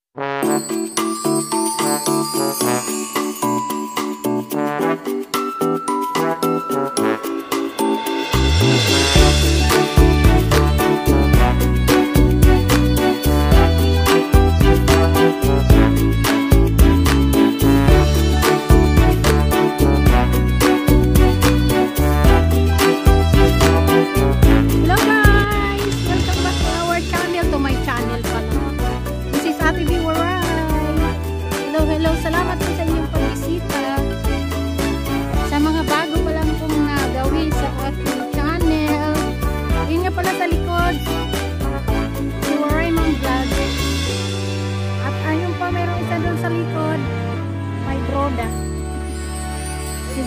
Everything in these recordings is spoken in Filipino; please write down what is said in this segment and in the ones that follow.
Dito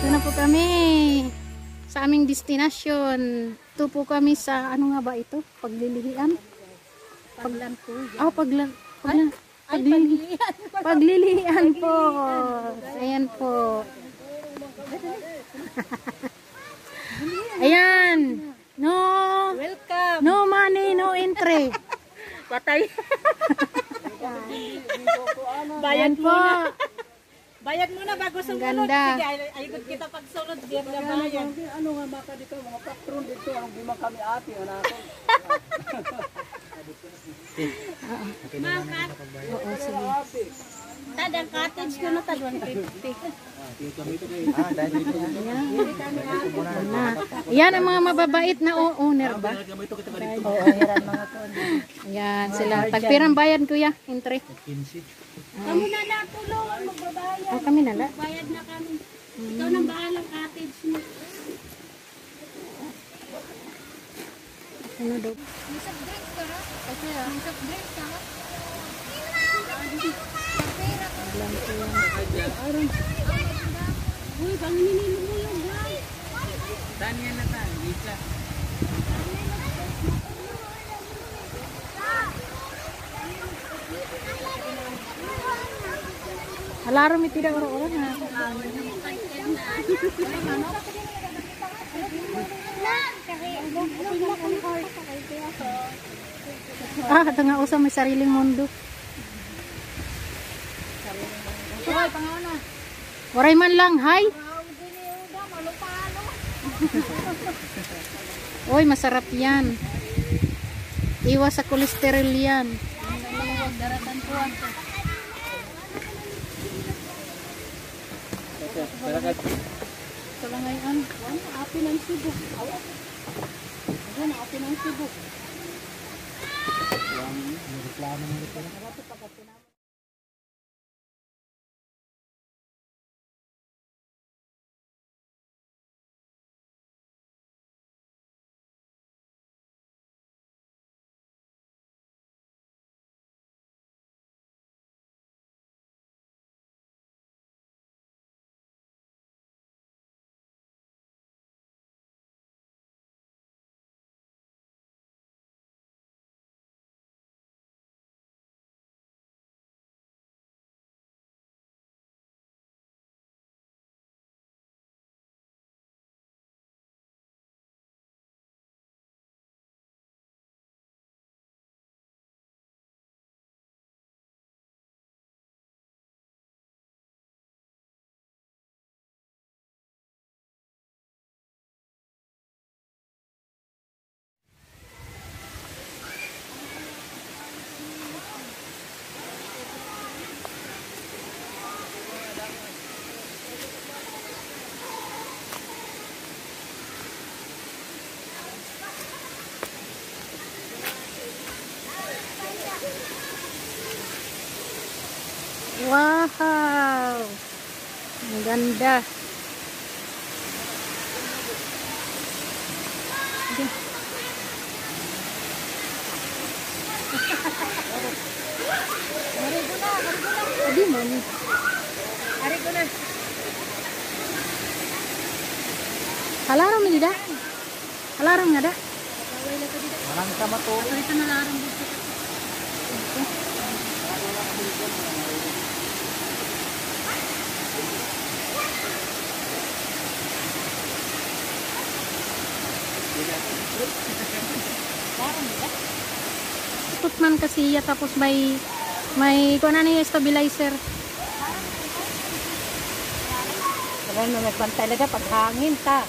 na po kami sa aming destination. Ito po kami sa ano nga ba ito? Paglilihian? Paglan po. Paglilihian po. Ayan po. Ayan. No. Welcome. No money, no entry. Patay. Bayad po. Bayad muna bago sumunod. Sige, ayun kita pagsunod. Diyan na bayad. Ano nga maka dito, mga patron dito, ang bimang kami ate, natin. Mangkat. Oo, sige. Tadang cottage ko na ta 150. Yan ang mga mababait na owner ba? Oo, hiran mga to. Ayan sila. Tagpirang bayad kuya, entry. Kamu na natulungan magbabayad. Oh, kami nala. Bayad na kami. Ikaw nang bahalang cottage mo. Ano daw? Isang drink ka ha? Kasi isang drink ka ha? Uy, bangin nilo mo yung guys. Tanya na ta, Lisa. Alaro mi tidak orang-orang ha. Tengah usah may sariling mundo. Waray man lang, hay. Oy, masarap yan. Iwas sa kolesterol yan. Ito lang ngayon. Api ng Cebu. Ano, api ng Cebu. Wow! Ang ganda. Adi mo ni. Ari ko na. Halaram ni da. Halaram nga da. Malang sama to. Ito na larang dito. Tutman kasi ya tapos may May kuha na niya stabilizer. Wala na nagbantay talaga pag hangin ta.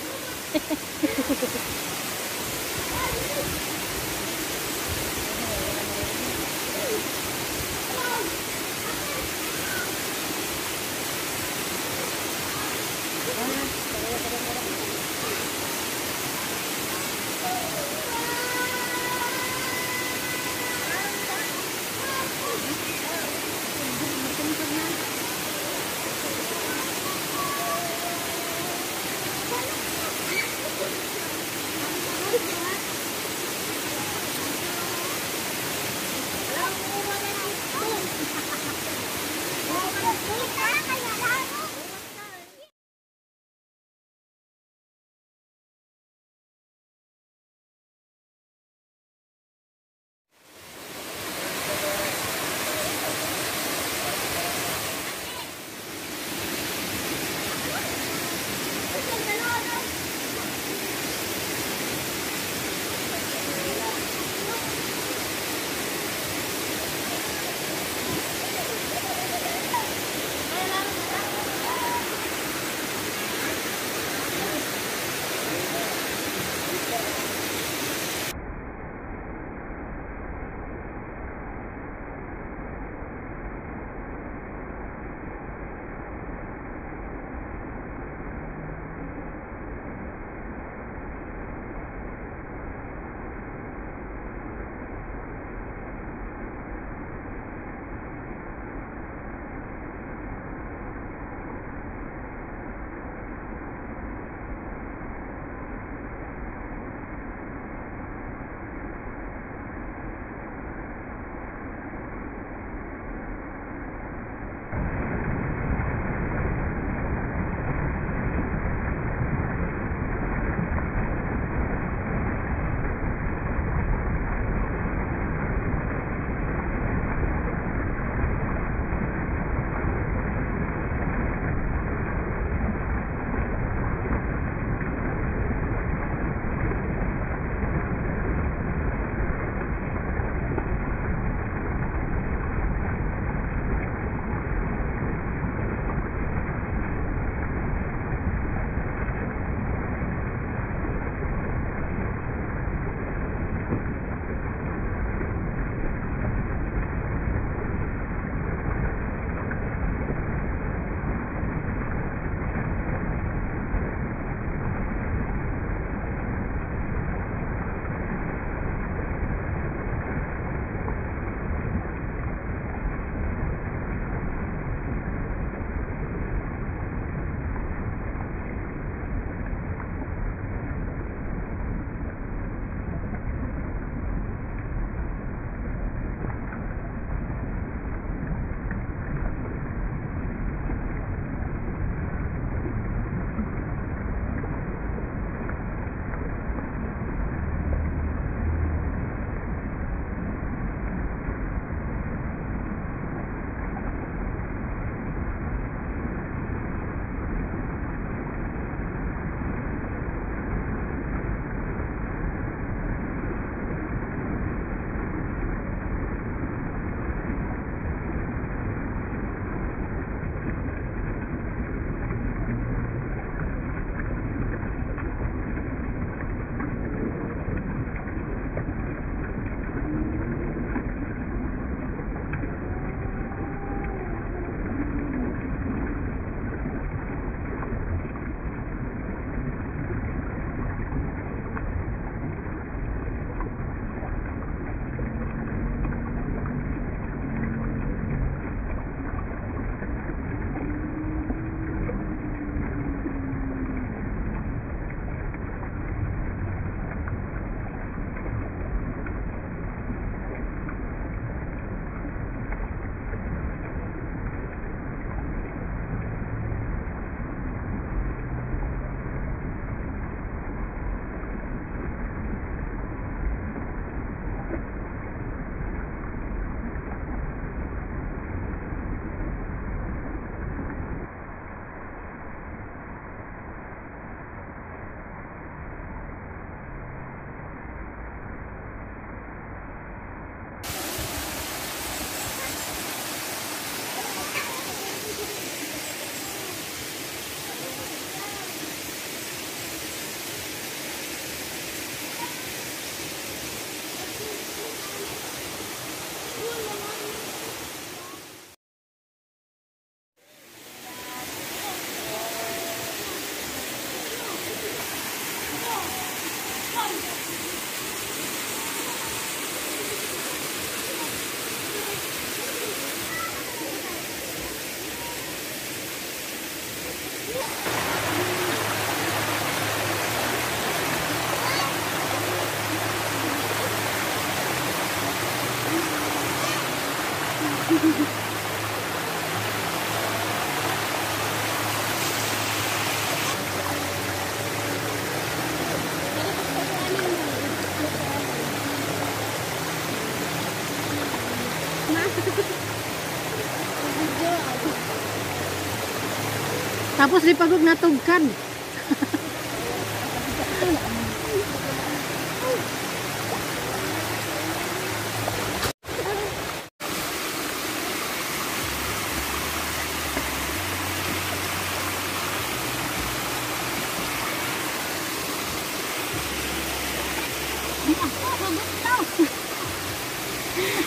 Tapos di pagod natugkan.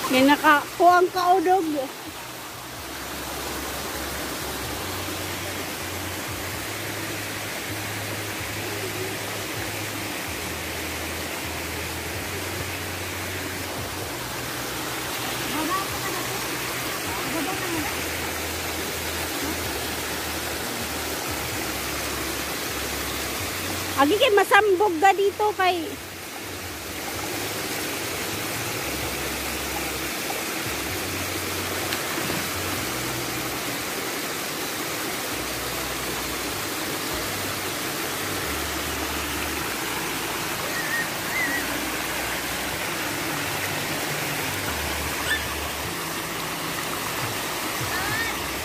Ginakakuang kaudog. Agi kay masambog ga dito kay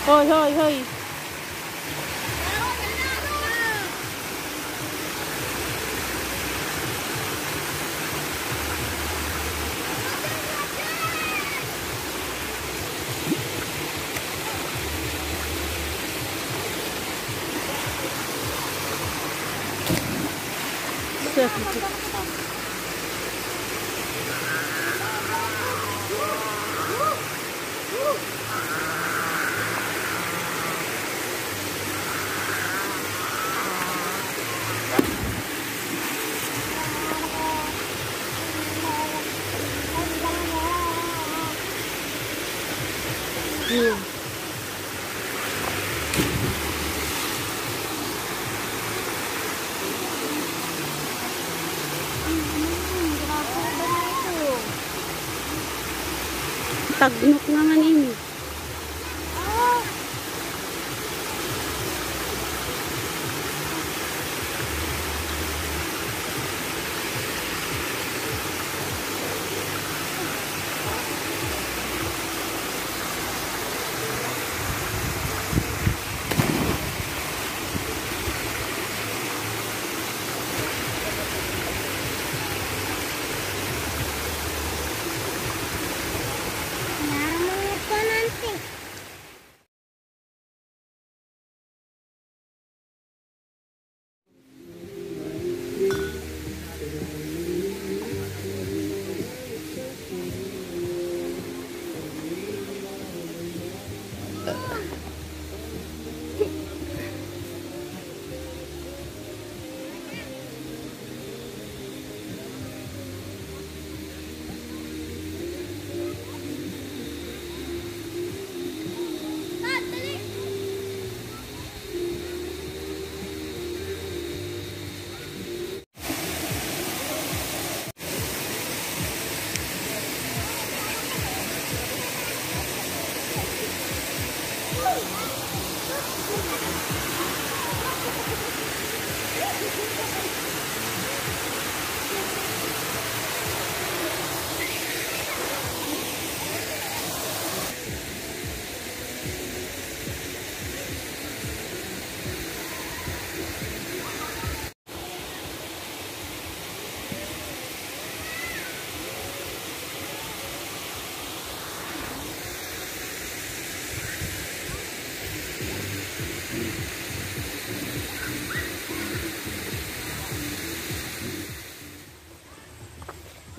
Hoy, hoy, hoy. Tagnok naman ini.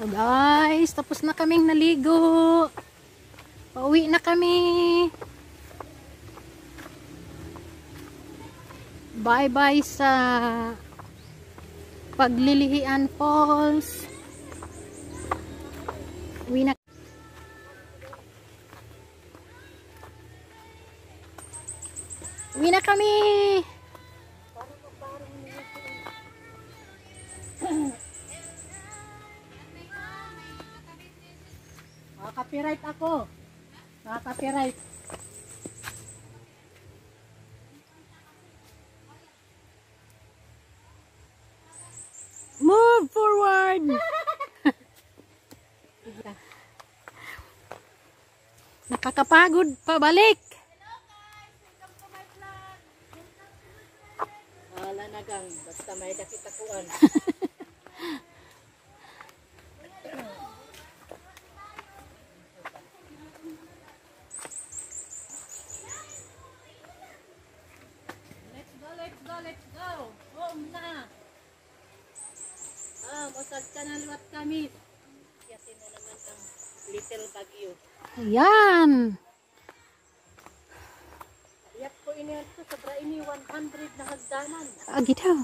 So guys, tapos na kaming naligo. Pauwi na kami. Bye-bye sa Paglilihian Falls. Uwi na. Uwi na kami. Copyright ako. Copyright. Move forward. Nakakapagod pabalik. Wala na gang. Basta may dakita kuan. Let's go. Home na. Masag ka na liwat kami. Yasin na naman ang little bagyo. Ayan. Iyak ko ini ito. Sobra ini 100 na hagdanan. Agi daw.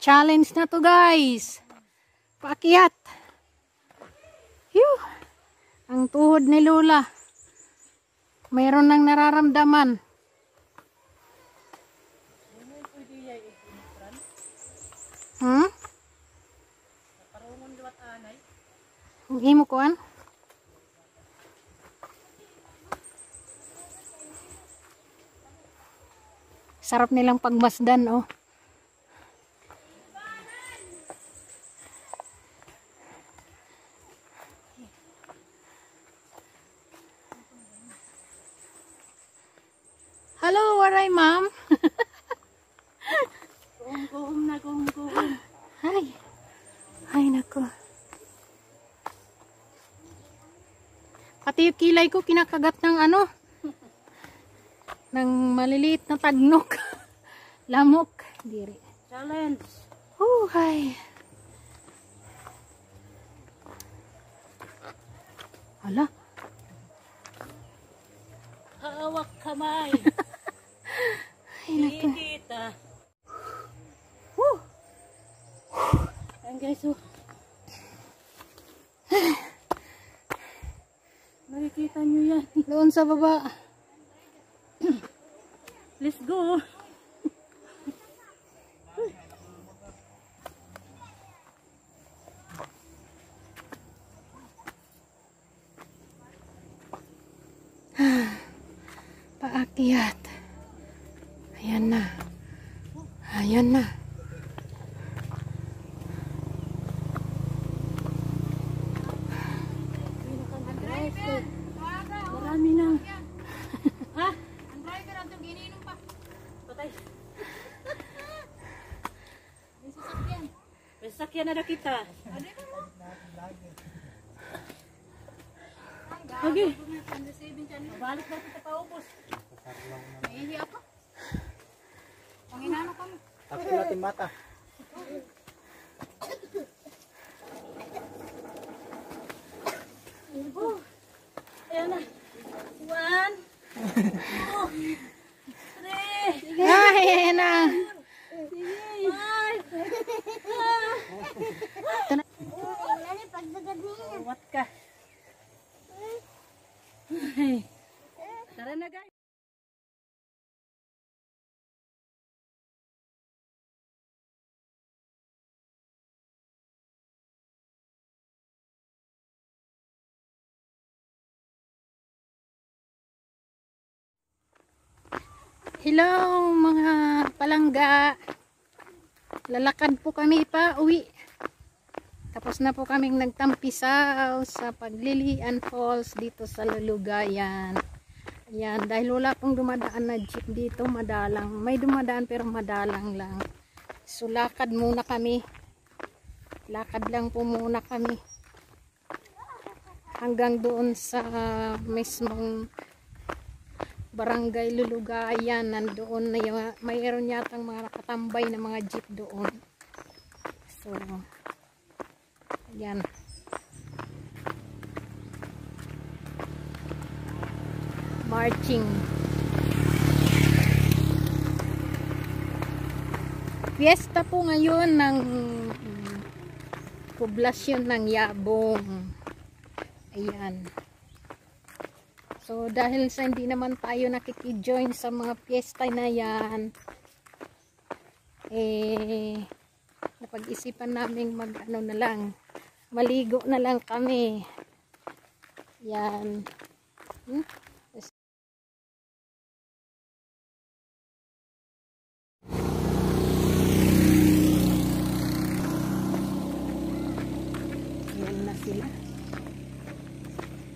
Challenge na to guys. Paakyat. Phew. Ang tuhod ni Lola. Mayroon nang nararamdaman. Hmm? Parungon liwat anay. Hindi mo kuhan? Sarap nilang pagmasdan, oh. Hello, waray ma'am. Go home. Ay. Ay, nako. Pati yung kilay ko kinakagat ng ano? Ng maliliit na tagnok. Lamok. Diri. Challenge. Ay. Hala. Hawak kamay. Ay, nako. Kita. Ayan guys, oh. Nakikita nyo yan. Doon sa baba. Let's go. Paakyat. Ayan na. Ayan na. Marami na. Ha? Ang driver ang itong gininom pa. Patay. May sasakyan. May sasakyan na kita. Okay. Balik na kita paubos. Naihi ako. Panginano kami. Ako natin mata. Ayan na. 1, 2, 3. Ay, ayan na. What ka? Ay. Tara na guys. Hello mga palangga. Lalakad po kami pa uwi. Tapos na po kaming nagtampisaw sa Paglilihian Falls dito sa Lulugayan. Ayan, dahil wala pong dumadaan na jeep dito, madalang. May dumadaan pero madalang lang. So lakad muna kami. Lakad lang po muna kami. Hanggang doon sa mismong Barangay Lulugayan. Nandoon na yung, mayroon yatang mga nakatambay na mga jeep doon. So ayan. Marching. Fiesta po ngayon ng poblasyon ng Yabong. Ayan. So, dahil sa hindi naman tayo nakikijoin sa mga piyesta na yan, napag-isipan namin mag-ano na lang, maligo na lang kami. Yan. Yan na sila.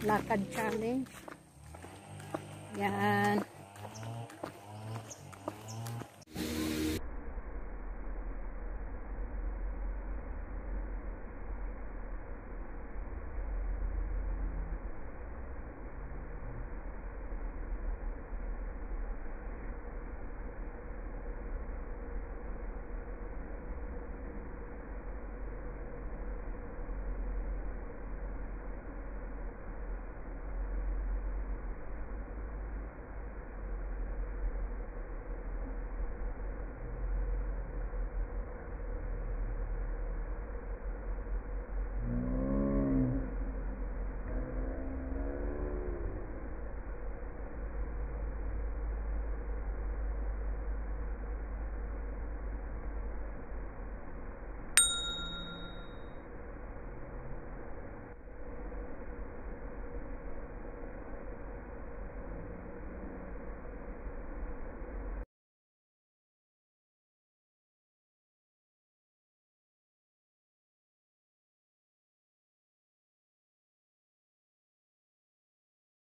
Lakad challenge. Yan.